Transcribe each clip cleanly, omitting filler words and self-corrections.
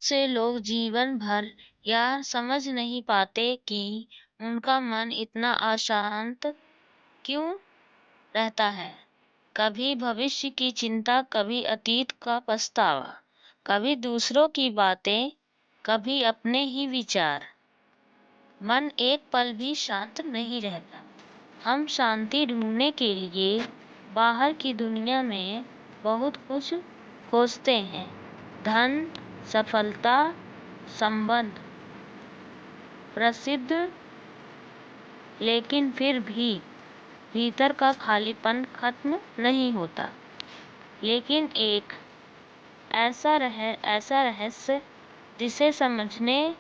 से लोग जीवन भर यह समझ नहीं पाते कि उनका मन इतना अशांत क्यों रहता है। कभी भविष्य की चिंता, कभी अतीत का पछतावा, कभी दूसरों की बातें, कभी अपने ही विचार। मन एक पल भी शांत नहीं रहता। हम शांति ढूंढने के लिए बाहर की दुनिया में बहुत कुछ खोजते हैं। धन, सफलता, संबंध, प्रसिद्ध, लेकिन फिर भी भीतर का खालीपन खत्म नहीं होता। लेकिन एक ऐसा रहस्य जिसे समझने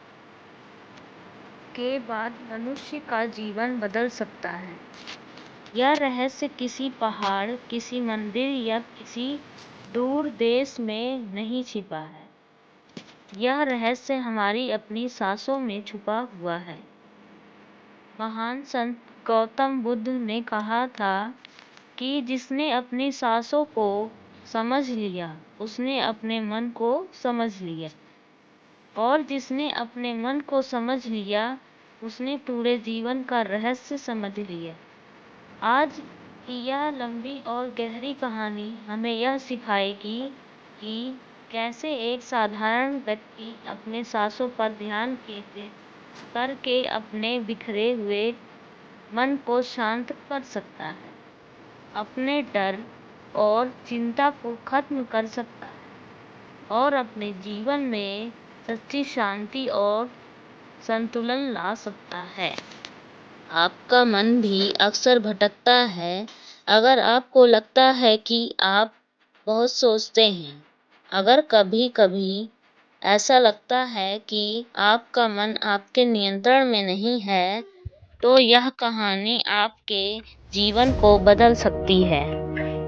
के बाद मनुष्य का जीवन बदल सकता है। यह रहस्य किसी पहाड़, किसी मंदिर या किसी दूर देश में नहीं छिपा है। यह रहस्य हमारी अपनी सांसों में छुपा हुआ है। महान संत गौतम बुद्ध ने कहा था कि जिसने अपनी सांसों को समझ लिया, उसने अपने मन को समझ लिया, और जिसने अपने मन को समझ लिया, उसने पूरे जीवन का रहस्य समझ लिया। आज की यह लंबी और गहरी कहानी हमें यह सिखाएगी कि कैसे एक साधारण व्यक्ति अपने सांसों पर ध्यान केंद्रित करके अपने बिखरे हुए मन को शांत कर सकता है, अपने डर और चिंता को खत्म कर सकता है, और अपने जीवन में सच्ची शांति और संतुलन ला सकता है। आपका मन भी अक्सर भटकता है। अगर आपको लगता है कि आप बहुत सोचते हैं, अगर कभी-कभी ऐसा लगता है कि आपका मन आपके नियंत्रण में नहीं है, तो यह कहानी आपके जीवन को बदल सकती है।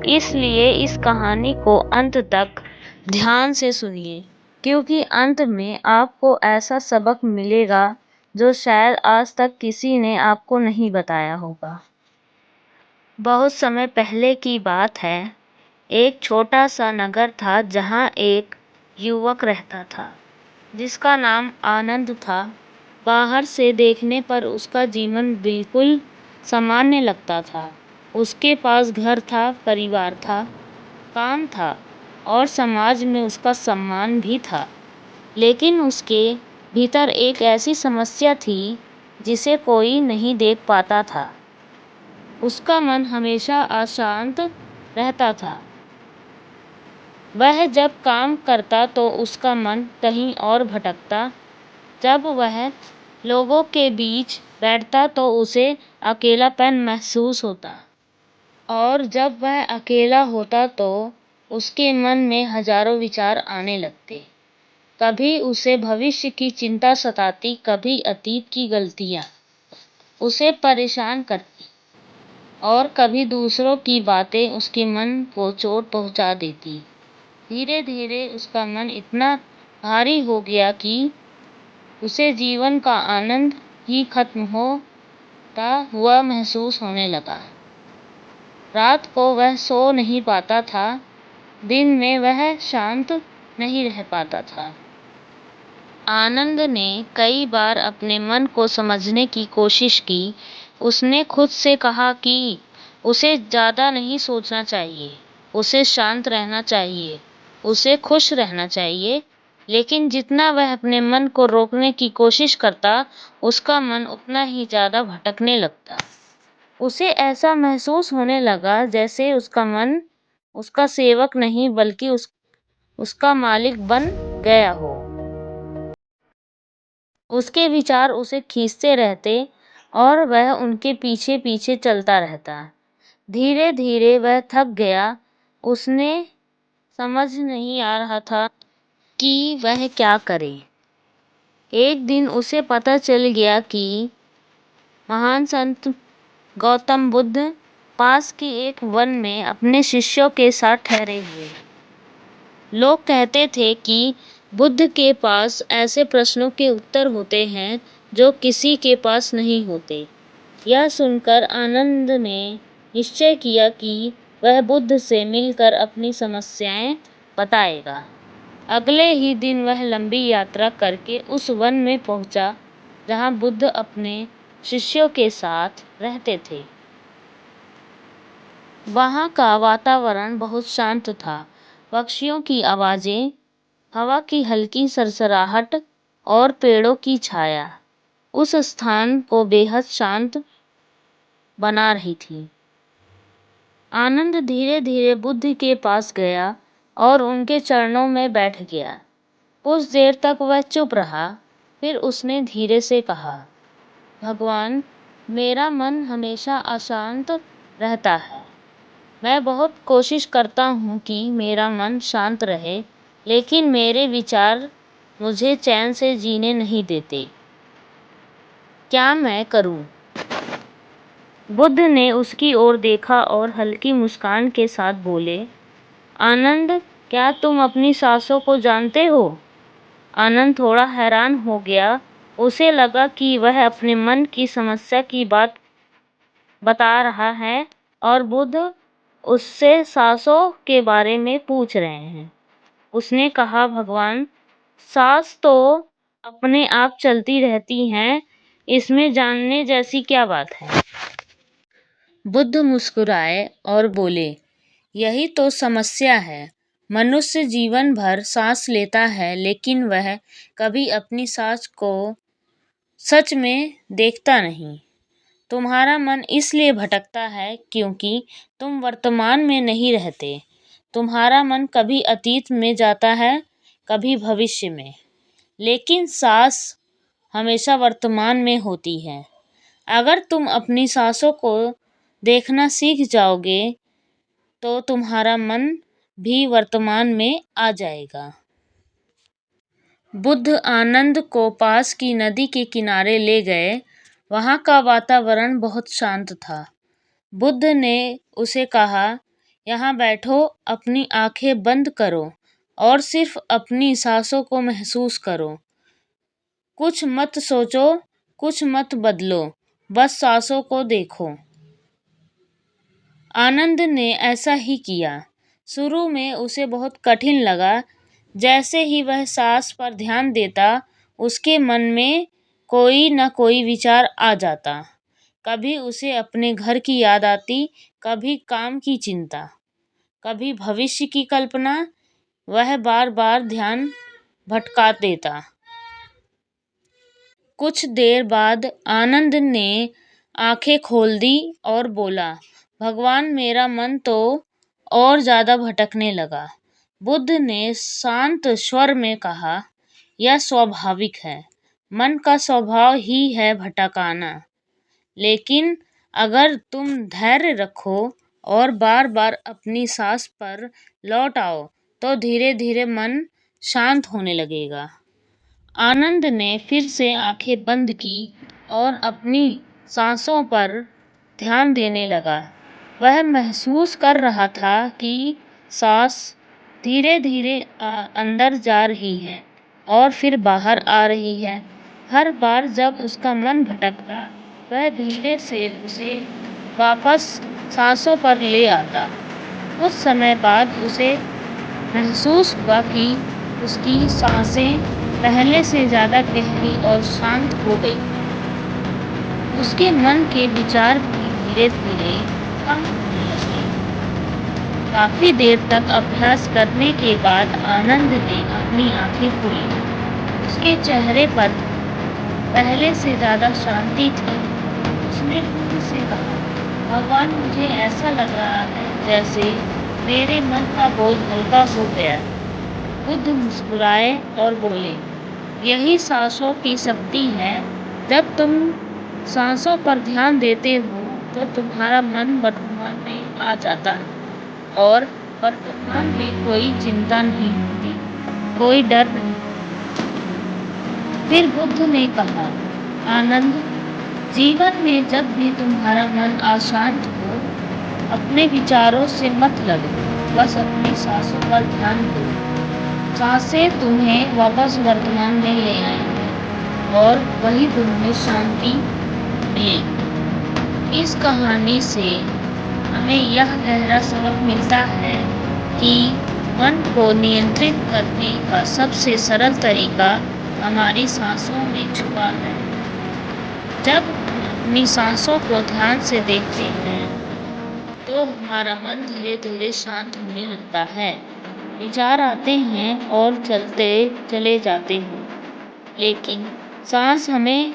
इसलिए इस कहानी को अंत तक ध्यान से सुनिए, क्योंकि अंत में आपको ऐसा सबक मिलेगा जो शायद आज तक किसी ने आपको नहीं बताया होगा। बहुत समय पहले की बात है। एक छोटा सा नगर था जहाँ एक युवक रहता था जिसका नाम आनंद था। बाहर से देखने पर उसका जीवन बिल्कुल सामान्य लगता था। उसके पास घर था, परिवार था, काम था और समाज में उसका सम्मान भी था। लेकिन उसके भीतर एक ऐसी समस्या थी जिसे कोई नहीं देख पाता था। उसका मन हमेशा अशांत रहता था। वह जब काम करता तो उसका मन कहीं और भटकता। जब वह लोगों के बीच बैठता तो उसे अकेलापन महसूस होता, और जब वह अकेला होता तो उसके मन में हजारों विचार आने लगते। कभी उसे भविष्य की चिंता सताती, कभी अतीत की गलतियां उसे परेशान करती, और कभी दूसरों की बातें उसके मन को चोट पहुंचा देती। धीरे धीरे उसका मन इतना भारी हो गया कि उसे जीवन का आनंद ही खत्म होता हुआ महसूस होने लगा। रात को वह सो नहीं पाता था, दिन में वह शांत नहीं रह पाता था। आनंद ने कई बार अपने मन को समझने की कोशिश की। उसने खुद से कहा कि उसे ज़्यादा नहीं सोचना चाहिए, उसे शांत रहना चाहिए, उसे खुश रहना चाहिए। लेकिन जितना वह अपने मन को रोकने की कोशिश करता, उसका मन उतना ही ज़्यादा भटकने लगता। उसे ऐसा महसूस होने लगा जैसे उसका मन उसका सेवक नहीं बल्कि उसका मालिक बन गया हो। उसके विचार उसे खींचते रहते और वह उनके पीछे पीछे चलता रहता। धीरे धीरे वह थक गया। उसने समझ नहीं आ रहा था कि वह क्या करे। एक दिन उसे पता चल गया कि महान संत गौतम बुद्ध पास के एक वन में अपने शिष्यों के साथ ठहरे हुए। लोग कहते थे कि बुद्ध के पास ऐसे प्रश्नों के उत्तर होते हैं जो किसी के पास नहीं होते। यह सुनकर आनंद ने निश्चय किया कि वह बुद्ध से मिलकर अपनी समस्याएं बताएगा। अगले ही दिन वह लंबी यात्रा करके उस वन में पहुंचा जहां बुद्ध अपने शिष्यों के साथ रहते थे। वहां का वातावरण बहुत शांत था। पक्षियों की आवाजें, हवा की हल्की सरसराहट और पेड़ों की छाया उस स्थान को बेहद शांत बना रही थी। आनंद धीरे धीरे बुद्ध के पास गया और उनके चरणों में बैठ गया। कुछ देर तक वह चुप रहा, फिर उसने धीरे से कहा, भगवान, मेरा मन हमेशा अशांत रहता है। मैं बहुत कोशिश करता हूँ कि मेरा मन शांत रहे, लेकिन मेरे विचार मुझे चैन से जीने नहीं देते। क्या मैं करूँ? बुद्ध ने उसकी ओर देखा और हल्की मुस्कान के साथ बोले, आनंद, क्या तुम अपनी सांसों को जानते हो? आनंद थोड़ा हैरान हो गया। उसे लगा कि वह अपने मन की समस्या की बात बता रहा है और बुद्ध उससे सांसों के बारे में पूछ रहे हैं। उसने कहा, भगवान, सांस तो अपने आप चलती रहती हैं, इसमें जानने जैसी क्या बात है? बुद्ध मुस्कुराए और बोले, यही तो समस्या है। मनुष्य जीवन भर सांस लेता है, लेकिन वह कभी अपनी सांस को सच में देखता नहीं। तुम्हारा मन इसलिए भटकता है क्योंकि तुम वर्तमान में नहीं रहते। तुम्हारा मन कभी अतीत में जाता है, कभी भविष्य में, लेकिन सांस हमेशा वर्तमान में होती है। अगर तुम अपनी सांसों को देखना सीख जाओगे तो तुम्हारा मन भी वर्तमान में आ जाएगा। बुद्ध आनंद को पास की नदी के किनारे ले गए। वहां का वातावरण बहुत शांत था। बुद्ध ने उसे कहा, यहाँ बैठो, अपनी आंखें बंद करो और सिर्फ अपनी सांसों को महसूस करो। कुछ मत सोचो, कुछ मत बदलो, बस सांसों को देखो। आनंद ने ऐसा ही किया। शुरू में उसे बहुत कठिन लगा। जैसे ही वह सांस पर ध्यान देता, उसके मन में कोई न कोई विचार आ जाता। कभी उसे अपने घर की याद आती, कभी काम की चिंता, कभी भविष्य की कल्पना। वह बार बार ध्यान भटका देता। कुछ देर बाद आनंद ने आंखें खोल दी और बोला, भगवान, मेरा मन तो और ज्यादा भटकने लगा। बुद्ध ने शांत स्वर में कहा, यह स्वाभाविक है। मन का स्वभाव ही है भटकाना। लेकिन अगर तुम धैर्य रखो और बार बार अपनी सांस पर लौट आओ, तो धीरे धीरे मन शांत होने लगेगा। आनंद ने फिर से आंखें बंद की और अपनी सांसों पर ध्यान देने लगा। वह महसूस कर रहा था कि सांस धीरे धीरे अंदर जा रही है और फिर बाहर आ रही है। हर बार जब उसका मन भटकता, वह धीरे से उसे वापस सांसों पर ले आता। कुछ समय बाद उसे महसूस हुआ कि उसकी सांसें पहले से ज्यादा गहरी और शांत हो गई। उसके मन के विचार भी धीरे धीरे कम होने लगे। काफी देर तक अभ्यास करने के बाद आनंद ने अपनी आंखें खोली। उसके चेहरे पर पहले से ज्यादा शांति थी। उसने खुद से कहा, भगवान, मुझे ऐसा लग रहा है जैसे मेरे मन का बोझ हल्का हो गया। बुद्ध मुस्कुराए और बोले, यही सांसों की शक्ति है। जब तुम सांसों पर ध्यान देते हो तो तुम्हारा मन वर्तमान में आ जाता है और वर्तमान में कोई चिंता नहीं होती, कोई डर नहीं। फिर बुद्ध ने कहा, आनंद, जीवन में जब भी तुम्हारा मन अशांत हो, अपने विचारों से मत लड़ो, बस अपनी सांसों पर ध्यान दो। सांसें तुम्हें वापस वर्तमान में ले आएंगी और वही तुम्हें शांति मिलेगी। इस कहानी से हमें यह गहरा सबक मिलता है कि मन को नियंत्रित करने का सबसे सरल तरीका हमारी सांसों में छुपा है। जब हम अपनी सांसों को ध्यान से देखते हैं तो हमारा मन धीरे धीरे शांत होने लगता है। विचार आते हैं और चलते चले जाते हैं, लेकिन सांस हमें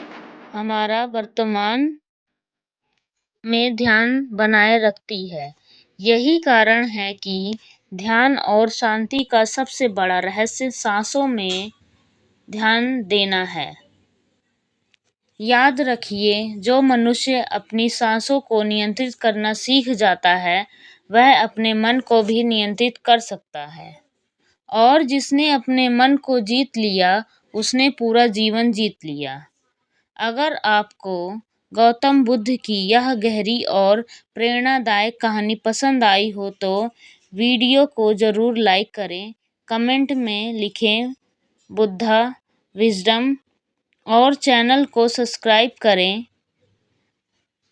हमारा वर्तमान में ध्यान बनाए रखती है। यही कारण है कि ध्यान और शांति का सबसे बड़ा रहस्य सांसों में ध्यान देना है। याद रखिए, जो मनुष्य अपनी सांसों को नियंत्रित करना सीख जाता है, वह अपने मन को भी नियंत्रित कर सकता है। और जिसने अपने मन को जीत लिया, उसने पूरा जीवन जीत लिया। अगर आपको गौतम बुद्ध की यह गहरी और प्रेरणादायक कहानी पसंद आई हो तो वीडियो को ज़रूर लाइक करें, कमेंट में लिखें बुद्धा विजडम और चैनल को सब्सक्राइब करें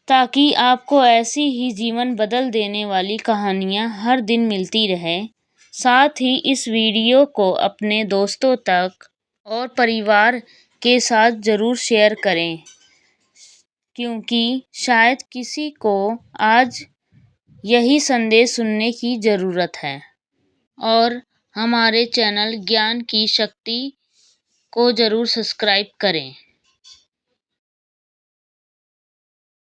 ताकि आपको ऐसी ही जीवन बदल देने वाली कहानियाँ हर दिन मिलती रहे। साथ ही इस वीडियो को अपने दोस्तों तक और परिवार के साथ ज़रूर शेयर करें, क्योंकि शायद किसी को आज यही संदेश सुनने की ज़रूरत है। और हमारे चैनल ज्ञान की शक्ति को ज़रूर सब्सक्राइब करें।